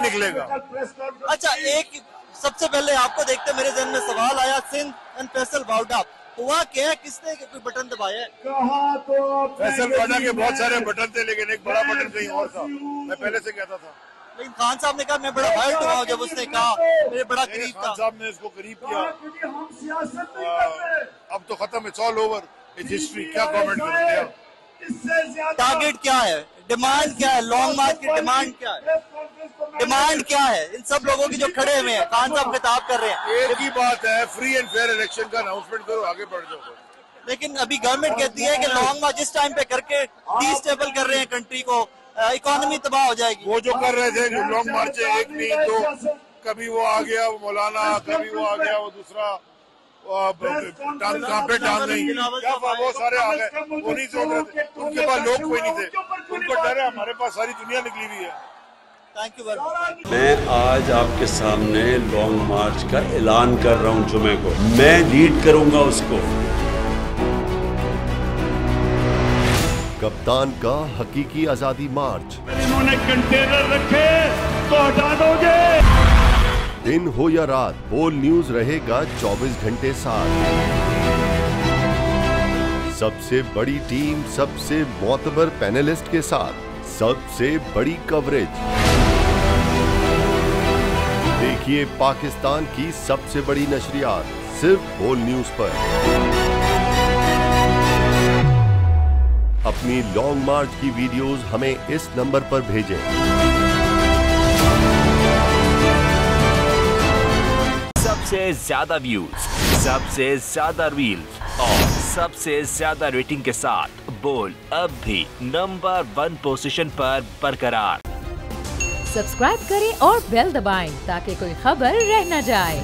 निकलेगा। अच्छा, एक सबसे पहले आपको देखते मेरे जहन में सवाल आया, सिंध एंड फैसल बावडा, हुआ क्या है, किसने कोई बटन दबाया है? फैसल बावडा के बहुत सारे बटन थे, लेकिन एक बड़ा बटन कहीं और था, मैं पहले से कहता था। लेकिन खान साहब ने कहा मैं बड़ा हर्ट हुआ जब उसने कहा, मेरे बड़ा करीब था। खान साहब ने इसको करीब किया। अब तो खत्म, it's all over, it's history, क्या कमेंट करूं। टारगेट क्या है, डिमांड क्या है, लॉन्ग मार्च की डिमांड क्या है? डिमांड क्या है इन सब लोगों की जो खड़े हुए हैं? खान साहब खिताब कर रहे हैं, एक ही बात है, फ्री एंड फेयर इलेक्शन का अनाउंसमेंट करो, आगे बढ़ जाओ। लेकिन अभी गवर्नमेंट कहती है कि लॉन्ग मार्च जिस टाइम पे करके डिस्टेबल कर रहे हैं कंट्री को, इकोनॉमी तबाह हो जाएगी। वो जो कर रहे थे लॉन्ग मार्च, एक नहीं तो कभी वो आ गया वो मौलाना, कभी वो आ गया वो दूसरा, कहाँ पे टांग नहीं, क्या वो सारे आ गए, वो नहीं सोच रहे थे, उनके पास लोग कोई नहीं थे, उनको डर है, हमारे पास सारी दुनिया निकली हुई है। Thank you very much. मैं आज आपके सामने लॉन्ग मार्च का ऐलान कर रहा हूं, जुमे को मैं लीड करूंगा उसको। कप्तान का हकीकी आजादी मार्च। इन्होंने कंटेनर रखे तो हटा दोगे। दिन हो या रात, बोल न्यूज रहेगा 24 घंटे साथ। सबसे बड़ी टीम, सबसे मोतबर पैनलिस्ट के साथ, सबसे बड़ी कवरेज। देखिए पाकिस्तान की सबसे बड़ी नशरियात सिर्फ बोल न्यूज पर। अपनी लॉन्ग मार्च की वीडियोस हमें इस नंबर पर भेजें। सबसे ज्यादा व्यूज, सबसे ज्यादा रील्स और सबसे ज्यादा रेटिंग के साथ बोल अब भी नंबर 1 पोजीशन पर बरकरार। सब्सक्राइब करें और बेल दबाएं ताकि कोई खबर रह न जाए।